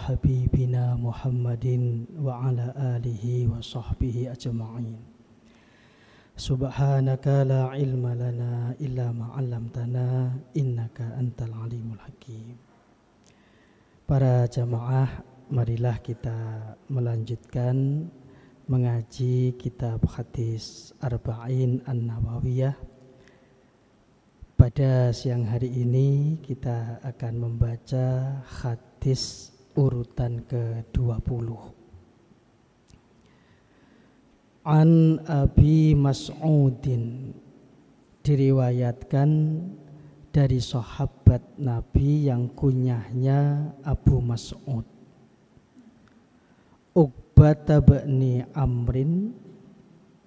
habibina Muhammadin wa ala alihi wa sahbihi ajma'in. Subhanaka la ilma lana illa ma 'allamtana innaka antal alimul hakim. Para jamaah, marilah kita melanjutkan mengaji kitab hadis Arba'in An-Nawawiyah. Pada siang hari ini kita akan membaca hadis urutan ke-20. An Abi Mas'udin, diriwayatkan dari sahabat Nabi yang kunyahnya Abu Mas'ud. Uqbah bin Amrin,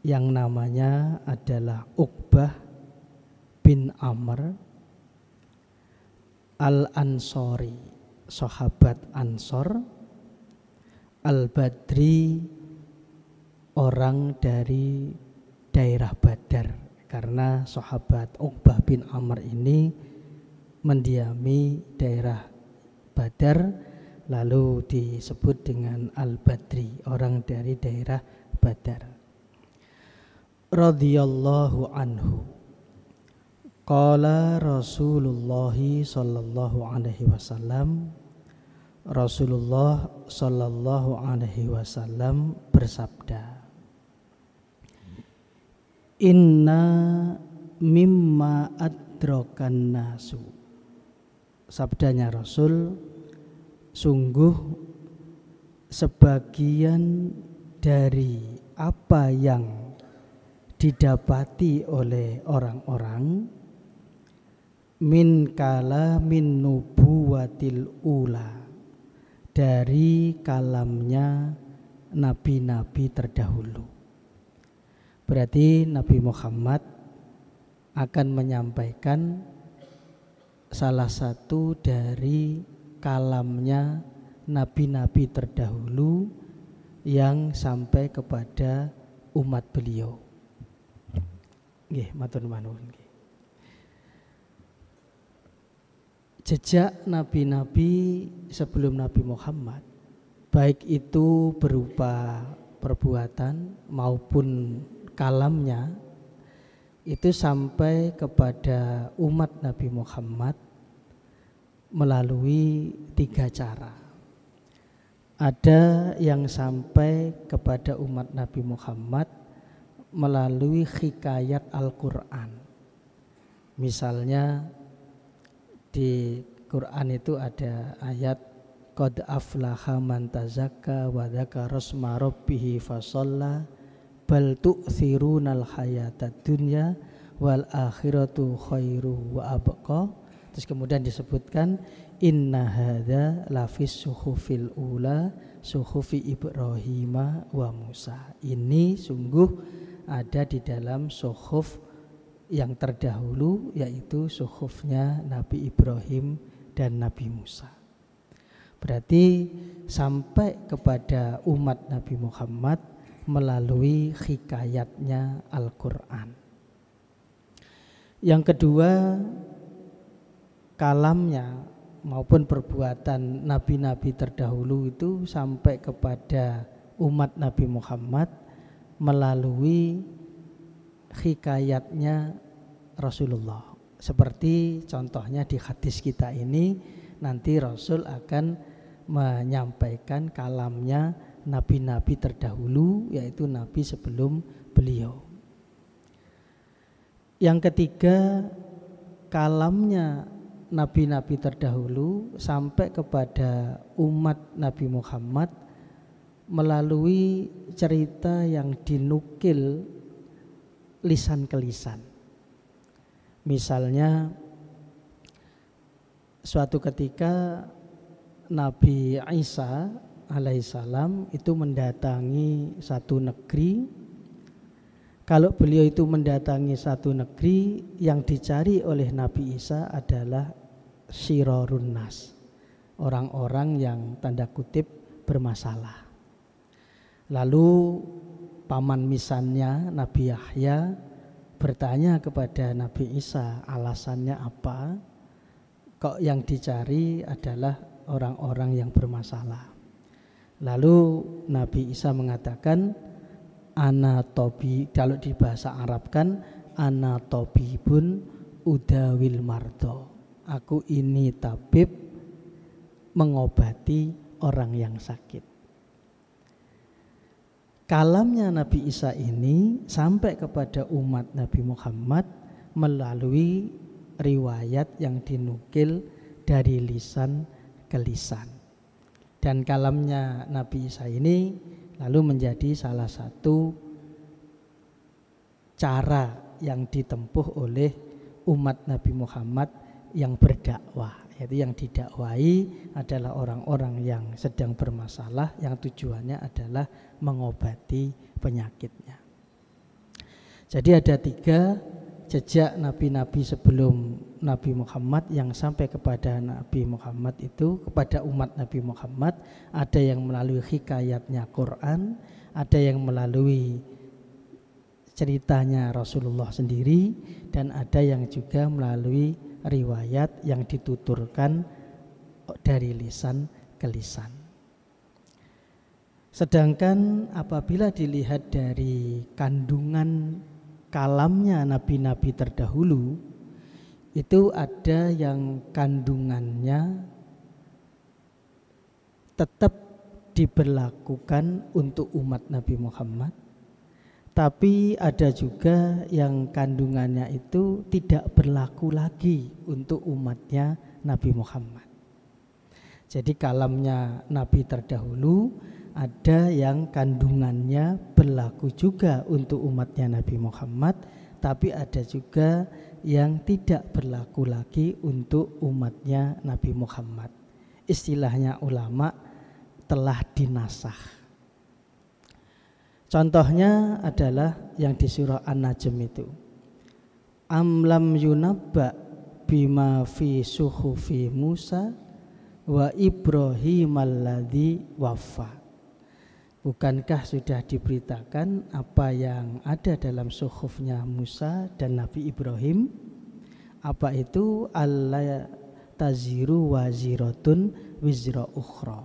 yang namanya adalah Uqbah bin Amr Al-Ansori, sahabat Ansor, Al-Badri, orang dari daerah Badar, karena sahabat Uqbah bin Amr ini mendiami daerah Badar, lalu disebut dengan Al-Badri, orang dari daerah Badar. Radhiyallahu anhu. Qala Rasulullah sallallahu alaihi wasallam, Rasulullah sallallahu alaihi wasallam bersabda, Inna mimma adrakan nasu. Sabdanya Rasul, sungguh sebagian dari apa yang didapati oleh orang-orang min kalamin nubuwatil ula, dari kalamnya nabi-nabi terdahulu. Berarti Nabi Muhammad akan menyampaikan salah satu dari kalamnya nabi-nabi terdahulu yang sampai kepada umat beliau. Nggih, matur nuwun. Jejak nabi-nabi sebelum Nabi Muhammad, baik itu berupa perbuatan maupun kalamnya, itu sampai kepada umat Nabi Muhammad melalui 3 cara. Ada yang sampai kepada umat Nabi Muhammad melalui hikayat Al-Quran. Misalnya di Quran itu ada ayat qad aflaha man tazakka wa dzakara isma rabbih fasalla bal tu'thirunal hayatad dunya wal akhiratu khairu wa abqa. Terus kemudian disebutkan inna hadza lafis suhufil ula suhufi Ibrahim wa Musa. Ini sungguh ada di dalam suhuf yang terdahulu, yaitu suhufnya Nabi Ibrahim dan Nabi Musa. Berarti sampai kepada umat Nabi Muhammad melalui hikayatnya Al-Quran. Yang kedua, kalamnya maupun perbuatan nabi-nabi terdahulu itu sampai kepada umat Nabi Muhammad melalui hikayatnya Rasulullah. Seperti contohnya di hadis kita ini, nanti Rasul akan menyampaikan kalamnya nabi-nabi terdahulu, yaitu nabi sebelum beliau. Yang ketiga, kalamnya nabi-nabi terdahulu sampai kepada umat Nabi Muhammad melalui cerita yang dinukil lisan ke lisan. Misalnya suatu ketika Nabi Isa alaihissalam itu mendatangi satu negeri. Kalau beliau itu mendatangi satu negeri, yang dicari oleh Nabi Isa adalah syirarun nas, orang-orang yang tanda kutip bermasalah. Lalu paman misannya Nabi Yahya bertanya kepada Nabi Isa, alasannya apa? Kok yang dicari adalah orang-orang yang bermasalah. Lalu Nabi Isa mengatakan, ana tobi, kalau di bahasa Arab kan ana tobibun udawil mardo, aku ini tabib mengobati orang yang sakit. Kalamnya Nabi Isa ini sampai kepada umat Nabi Muhammad melalui riwayat yang dinukil dari lisan ke lisan. Dan kalamnya Nabi Isa ini lalu menjadi salah satu cara yang ditempuh oleh umat Nabi Muhammad yang berdakwah, yaitu yang didakwai adalah orang-orang yang sedang bermasalah, yang tujuannya adalah mengobati penyakitnya. Jadi ada 3 jejak nabi-nabi sebelum Nabi Muhammad yang sampai kepada Nabi Muhammad itu, kepada umat Nabi Muhammad. Ada yang melalui hikayatnya Quran, ada yang melalui ceritanya Rasulullah sendiri, dan ada yang juga melalui riwayat yang dituturkan dari lisan ke lisan. Sedangkan apabila dilihat dari kandungan kalamnya nabi-nabi terdahulu, itu ada yang kandungannya tetap diberlakukan untuk umat Nabi Muhammad, tapi ada juga yang kandungannya itu tidak berlaku lagi untuk umatnya Nabi Muhammad. Jadi kalamnya nabi terdahulu ada yang kandungannya berlaku juga untuk umatnya Nabi Muhammad, tapi ada juga yang tidak berlaku lagi untuk umatnya Nabi Muhammad. Istilahnya ulama telah dinasakh. Contohnya adalah yang di surah An-Najm itu. Am lam yunabba bima fi suhufi Musa wa Ibrahim alladzi waffa. Bukankah sudah diberitakan apa yang ada dalam suhufnya Musa dan Nabi Ibrahim? Apa itu? Alla taziru waziratun wizra ukhra.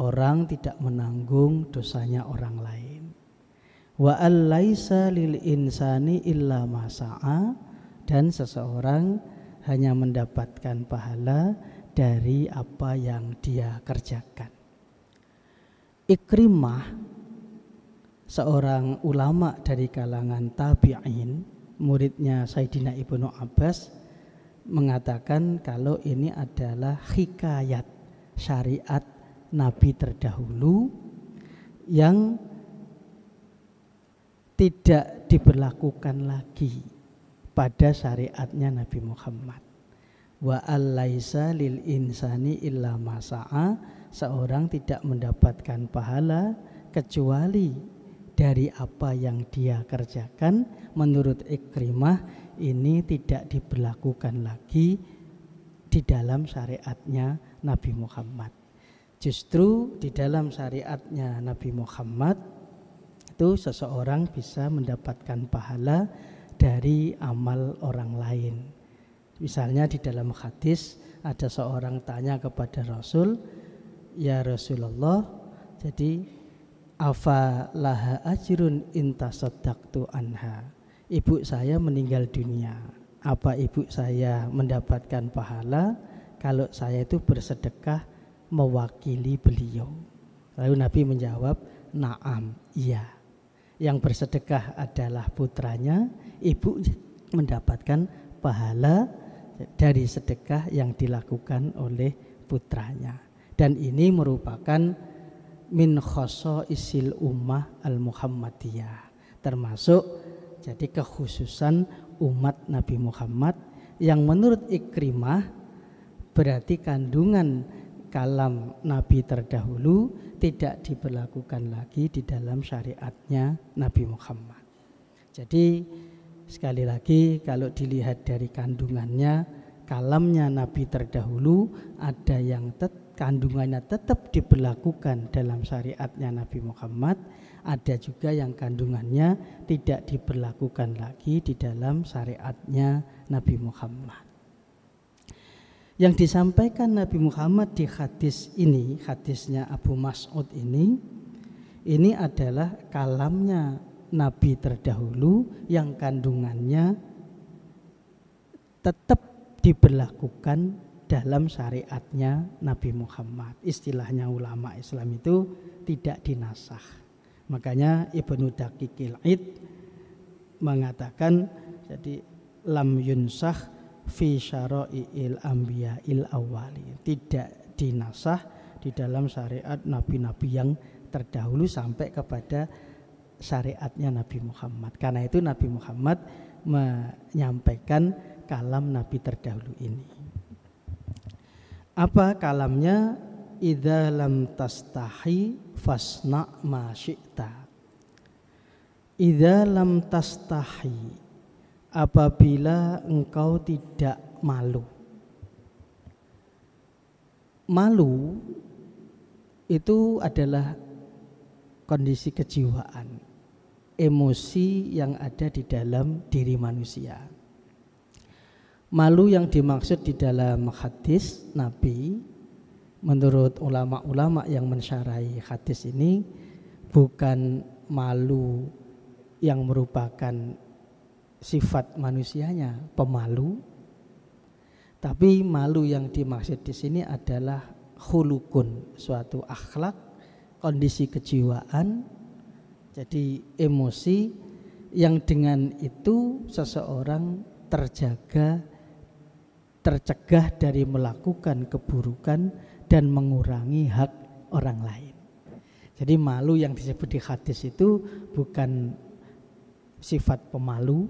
Orang tidak menanggung dosanya orang lain. Wa allaisa lil insani illa ma sa'a, dan seseorang hanya mendapatkan pahala dari apa yang dia kerjakan. Ikrimah, seorang ulama dari kalangan tabi'in, muridnya Sayyidina Ibnu Abbas, mengatakan kalau ini adalah hikayat syariat Nabi terdahulu yang tidak diberlakukan lagi pada syariatnya Nabi Muhammad. Wa allaisa lil insani illa ma sa'a, seorang tidak mendapatkan pahala kecuali dari apa yang dia kerjakan. Menurut Ikrimah ini tidak diberlakukan lagi di dalam syariatnya Nabi Muhammad. Justru di dalam syariatnya Nabi Muhammad itu seseorang bisa mendapatkan pahala dari amal orang lain. Misalnya di dalam hadis ada seorang tanya kepada Rasul, ya Rasulullah, jadi afa laha ajrun intasaddaqtu anha. Ibu saya meninggal dunia, apa ibu saya mendapatkan pahala kalau saya itu bersedekah mewakili beliau? Lalu Nabi menjawab, na'am, iya. Yang bersedekah adalah putranya, ibu mendapatkan pahala dari sedekah yang dilakukan oleh putranya. Dan ini merupakan min khosaisil ummah al-Muhammadiyah, termasuk jadi kekhususan umat Nabi Muhammad yang menurut Ikrimah berarti kandungan kalam Nabi terdahulu tidak diberlakukan lagi di dalam syariatnya Nabi Muhammad. Jadi sekali lagi kalau dilihat dari kandungannya, kalamnya Nabi terdahulu ada yang kandungannya tetap diberlakukan dalam syariatnya Nabi Muhammad, ada juga yang kandungannya tidak diberlakukan lagi di dalam syariatnya Nabi Muhammad. Yang disampaikan Nabi Muhammad di hadis ini, hadisnya Abu Mas'ud ini adalah kalamnya Nabi terdahulu yang kandungannya tetap diberlakukan dalam syariatnya Nabi Muhammad. Istilahnya ulama Islam itu tidak dinasakh. Makanya Ibnu Daqiqil Id mengatakan jadi lam yunsakh fi syara'i'il anbiya'il awwali, tidak dinasah di dalam syariat nabi-nabi yang terdahulu sampai kepada syariatnya Nabi Muhammad. Karena itu Nabi Muhammad menyampaikan kalam nabi terdahulu ini. Apa kalamnya? Idza lam tastahi fasna ma syi'ta. Idza lam tastahi, apabila engkau tidak malu. Malu itu adalah kondisi kejiwaan, emosi yang ada di dalam diri manusia. Malu yang dimaksud di dalam hadis Nabi, menurut ulama-ulama yang mensyarahi hadis ini, bukan malu yang merupakan sifat manusianya pemalu, tapi malu yang dimaksud di sini adalah khulukun, suatu akhlak, kondisi kejiwaan, jadi emosi yang dengan itu seseorang tercegah dari melakukan keburukan dan mengurangi hak orang lain. Jadi malu yang disebut di hadis itu bukan sifat pemalu,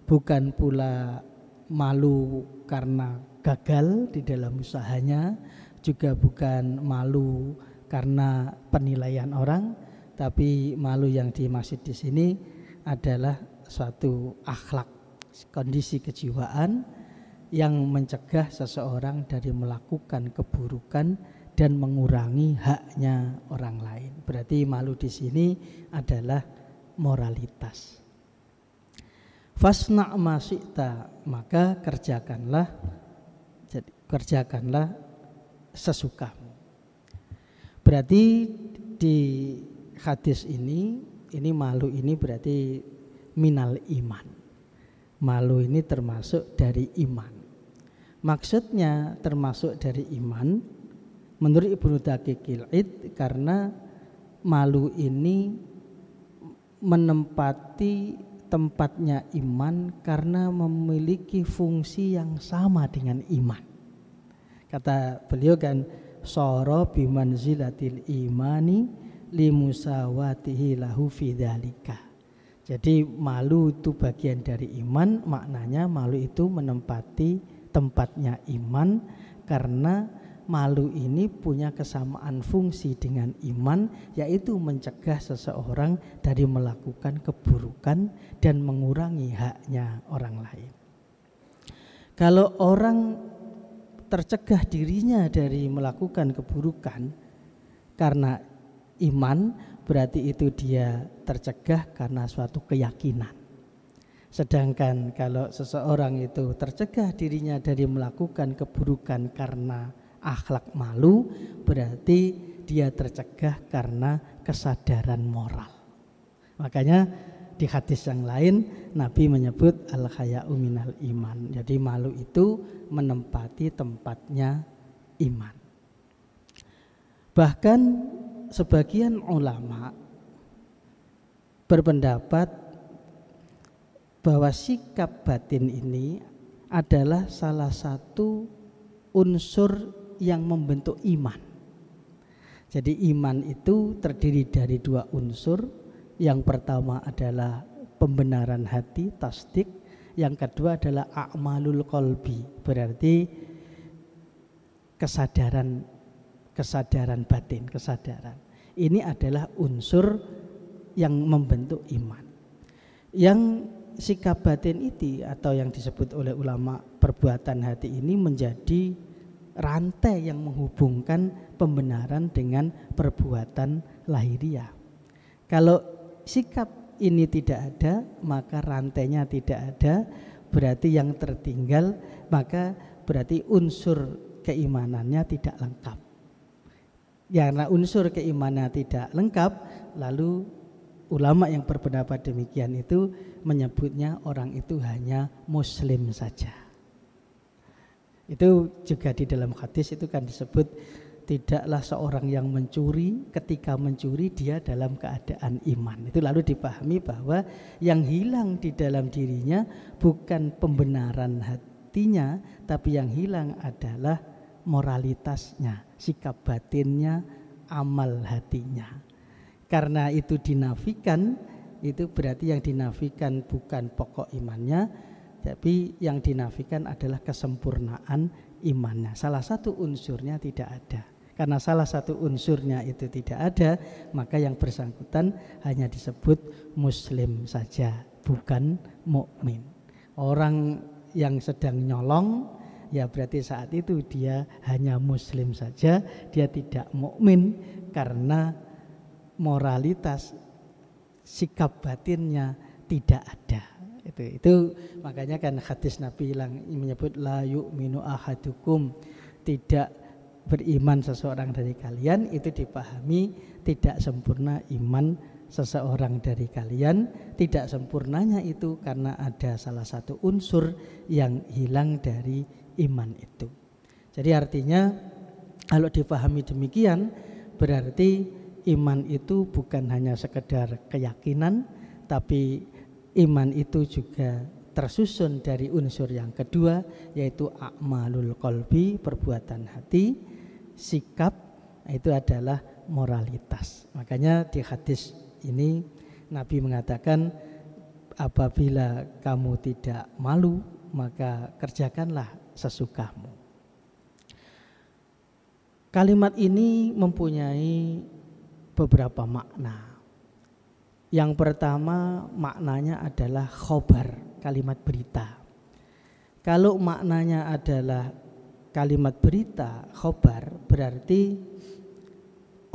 bukan pula malu karena gagal di dalam usahanya, juga bukan malu karena penilaian orang, tapi malu yang dimaksud di sini adalah suatu akhlak, kondisi kejiwaan yang mencegah seseorang dari melakukan keburukan dan mengurangi haknya orang lain. Berarti malu di sini adalah moralitas. Fasna' ma syi'ta, maka kerjakanlah sesukamu. Berarti di hadis ini malu ini berarti minal iman. Malu ini termasuk dari iman. Maksudnya termasuk dari iman menurut Ibnu Daqiqil Id, karena malu ini menempati tempatnya iman karena memiliki fungsi yang sama dengan iman. Kata beliau kan, soro bimanzilatil imani limusawatihi lahu fi dzalika. Jadi malu itu bagian dari iman, maknanya malu itu menempati tempatnya iman karena malu ini punya kesamaan fungsi dengan iman, yaitu mencegah seseorang dari melakukan keburukan dan mengurangi haknya orang lain. Kalau orang tercegah dirinya dari melakukan keburukan karena iman, berarti itu dia tercegah karena suatu keyakinan. Sedangkan kalau seseorang itu tercegah dirinya dari melakukan keburukan karena akhlak malu, berarti dia tercegah karena kesadaran moral. Makanya di hadis yang lain Nabi menyebut al-haya'u minal iman. Jadi malu itu menempati tempatnya iman. Bahkan sebagian ulama berpendapat bahwa sikap batin ini adalah salah satu unsur yang membentuk iman. Jadi iman itu terdiri dari dua unsur. Yang pertama adalah pembenaran hati, tasdik. Yang kedua adalah a'malul qalbi, berarti kesadaran batin, kesadaran. Ini adalah unsur yang membentuk iman. Yang sikap batin itu atau yang disebut oleh ulama perbuatan hati ini menjadi rantai yang menghubungkan pembenaran dengan perbuatan lahiriah. Kalau sikap ini tidak ada, maka rantainya tidak ada, berarti yang tertinggal, maka berarti unsur keimanannya tidak lengkap. Karena unsur keimanan tidak lengkap, lalu ulama yang berpendapat demikian itu menyebutnya orang itu hanya muslim saja. Itu juga di dalam hadis itu kan disebut tidaklah seorang yang mencuri, ketika mencuri dia dalam keadaan iman. Itu lalu dipahami bahwa yang hilang di dalam dirinya bukan pembenaran hatinya, tapi yang hilang adalah moralitasnya, sikap batinnya, amal hatinya. Karena itu dinafikan, itu berarti yang dinafikan bukan pokok imannya, tapi yang dinafikan adalah kesempurnaan imannya. Salah satu unsurnya tidak ada. Karena salah satu unsurnya itu tidak ada, maka yang bersangkutan hanya disebut muslim saja, bukan mukmin. Orang yang sedang nyolong, ya berarti saat itu dia hanya muslim saja, dia tidak mukmin karena moralitas sikap batinnya tidak ada. Itu makanya kan hadis Nabi yang menyebut la yu'minu ahadukum, tidak beriman seseorang dari kalian, itu dipahami tidak sempurna iman seseorang dari kalian. Tidak sempurnanya itu karena ada salah satu unsur yang hilang dari iman itu. Jadi artinya kalau dipahami demikian, berarti iman itu bukan hanya sekedar keyakinan, tapi iman itu juga tersusun dari unsur yang kedua, yaitu a'malul qalbi, perbuatan hati, sikap, itu adalah moralitas. Makanya di hadis ini Nabi mengatakan, apabila kamu tidak malu, maka kerjakanlah sesukamu. Kalimat ini mempunyai beberapa makna. Yang pertama maknanya adalah khobar, kalimat berita. Kalau maknanya adalah kalimat berita, khobar, berarti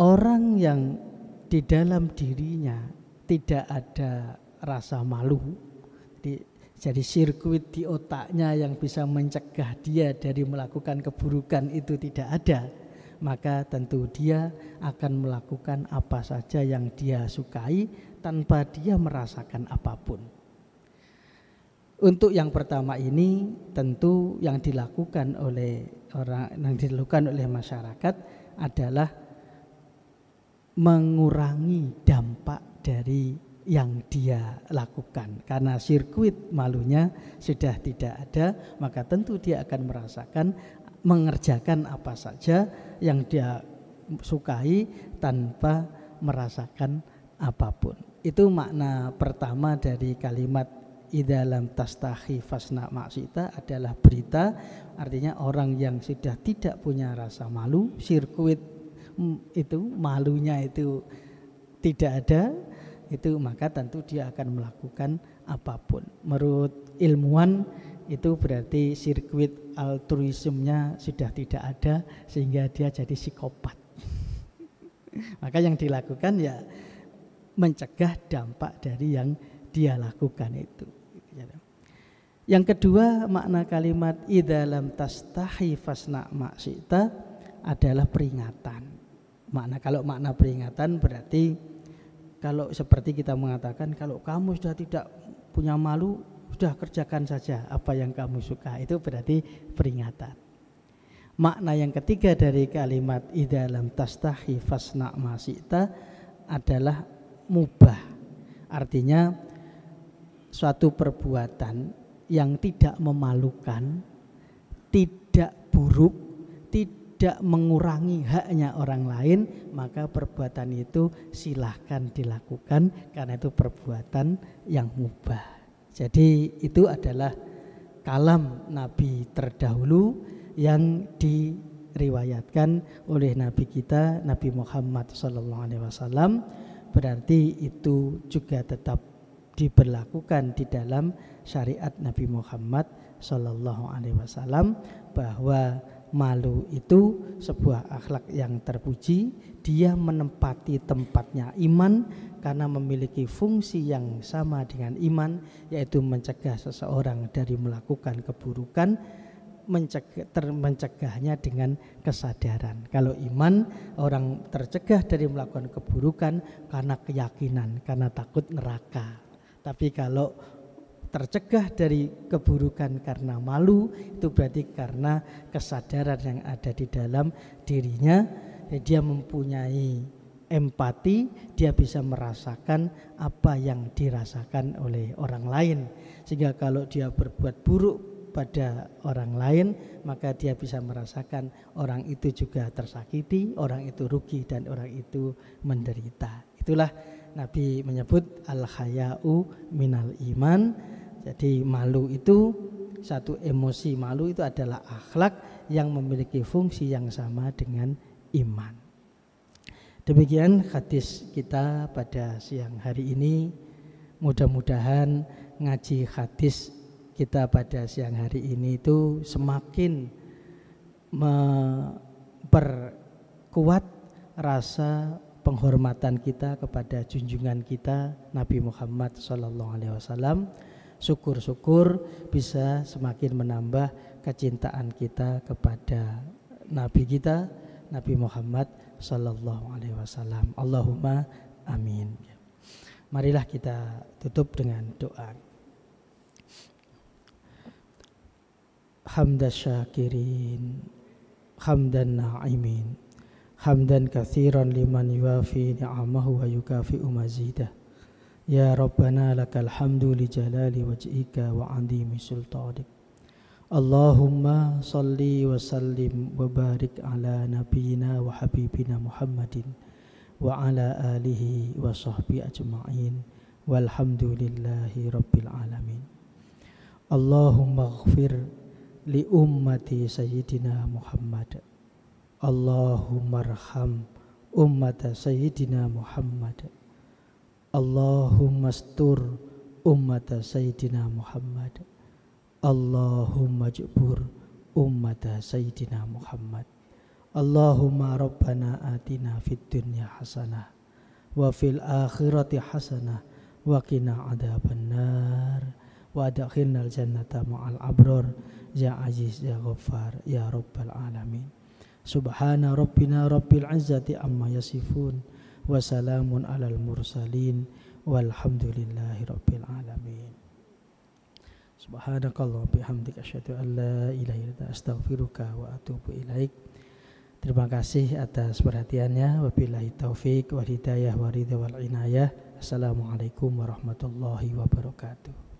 orang yang di dalam dirinya tidak ada rasa malu, jadi sirkuit di otaknya yang bisa mencegah dia dari melakukan keburukan itu tidak ada, maka tentu dia akan melakukan apa saja yang dia sukai tanpa dia merasakan apapun. Untuk yang pertama ini tentu yang dilakukan oleh masyarakat adalah mengurangi dampak dari yang dia lakukan. Karena sirkuit malunya sudah tidak ada, maka tentu dia akan merasakan mengerjakan apa saja yang dia sukai tanpa merasakan apapun. Itu makna pertama dari kalimat idza lam tastahi fasna ma'sita adalah berita, artinya orang yang sudah tidak punya rasa malu, sirkuit itu malunya itu tidak ada, itu maka tentu dia akan melakukan apapun. Menurut ilmuwan itu berarti sirkuit altruismenya sudah tidak ada sehingga dia jadi psikopat. Maka yang dilakukan ya mencegah dampak dari yang dia lakukan itu. Yang kedua makna kalimat idza lam tastahi fasna ma'sita adalah peringatan. Kalau makna peringatan berarti kalau seperti kita mengatakan kalau kamu sudah tidak punya malu, sudah kerjakan saja apa yang kamu suka, itu berarti peringatan. Makna yang ketiga dari kalimat idza lam tastahi fasna ma'sita adalah mubah. Artinya suatu perbuatan yang tidak memalukan, tidak buruk, tidak mengurangi haknya orang lain, maka perbuatan itu silahkan dilakukan karena itu perbuatan yang mubah. Jadi itu adalah kalam Nabi terdahulu yang diriwayatkan oleh Nabi kita Nabi Muhammad SAW. Berarti itu juga tetap diberlakukan di dalam syariat Nabi Muhammad SAW, bahwa malu itu sebuah akhlak yang terpuji. Dia menempati tempatnya iman karena memiliki fungsi yang sama dengan iman, yaitu mencegah seseorang dari melakukan keburukan. mencegahnya dengan kesadaran. Kalau iman, orang tercegah dari melakukan keburukan karena keyakinan, karena takut neraka. Tapi kalau tercegah dari keburukan karena malu, itu berarti karena kesadaran yang ada di dalam dirinya. Dia mempunyai empati, dia bisa merasakan apa yang dirasakan oleh orang lain. Sehingga kalau dia berbuat buruk pada orang lain, maka dia bisa merasakan orang itu juga tersakiti, orang itu rugi, dan orang itu menderita. Itulah Nabi menyebut al-haya'u minal iman. Jadi malu itu satu emosi, malu itu adalah akhlak yang memiliki fungsi yang sama dengan iman. Demikian hadis kita pada siang hari ini. Mudah-mudahan ngaji hadis kita pada siang hari ini itu semakin memperkuat rasa penghormatan kita kepada junjungan kita Nabi Muhammad SAW. Syukur-syukur bisa semakin menambah kecintaan kita kepada Nabi kita Nabi Muhammad SAW. Allahumma amin. Marilah kita tutup dengan doa. Hamdan syakirin, hamdan na'imin, hamdan katsiran liman yuwafi ni'amahu wa yukafi'u mazidah. Ya Rabbana lakal hamdu li jalali wajhika wa 'azimi sultanik. Allahumma salli wa sallim wa barik ala nabiyyina wa habibina Muhammadin wa ala alihi wa sahbihi ajma'in walhamdulillahi rabbil alamin. Allahumma ighfir li ummati sayyidina Muhammad. Allahumma arham ummata sayyidina Muhammad. Allahumma astur ummata sayyidina Muhammad. Allahumma jbur ummata sayyidina Muhammad. Allahumma rabbana atina fid dunya hasanah wa fil akhirati hasanah wa qina adzabannar wa adkhilnal jannata ma'al abrar ya aziz ya ghaffar ya rabbal alamin. Subhana rabbina rabbil izzati amma yasifun wa salamun alal mursalin walhamdulillahi rabbil alamin. Subhanakallah bihamdika asyhadu an la ilaha illa anta astaghfiruka wa atubu ilaik. Terima kasih atas perhatiannya. Wabillahi taufik wal hidayah wa ridha wal inayah. Assalamualaikum warahmatullahi wabarakatuh.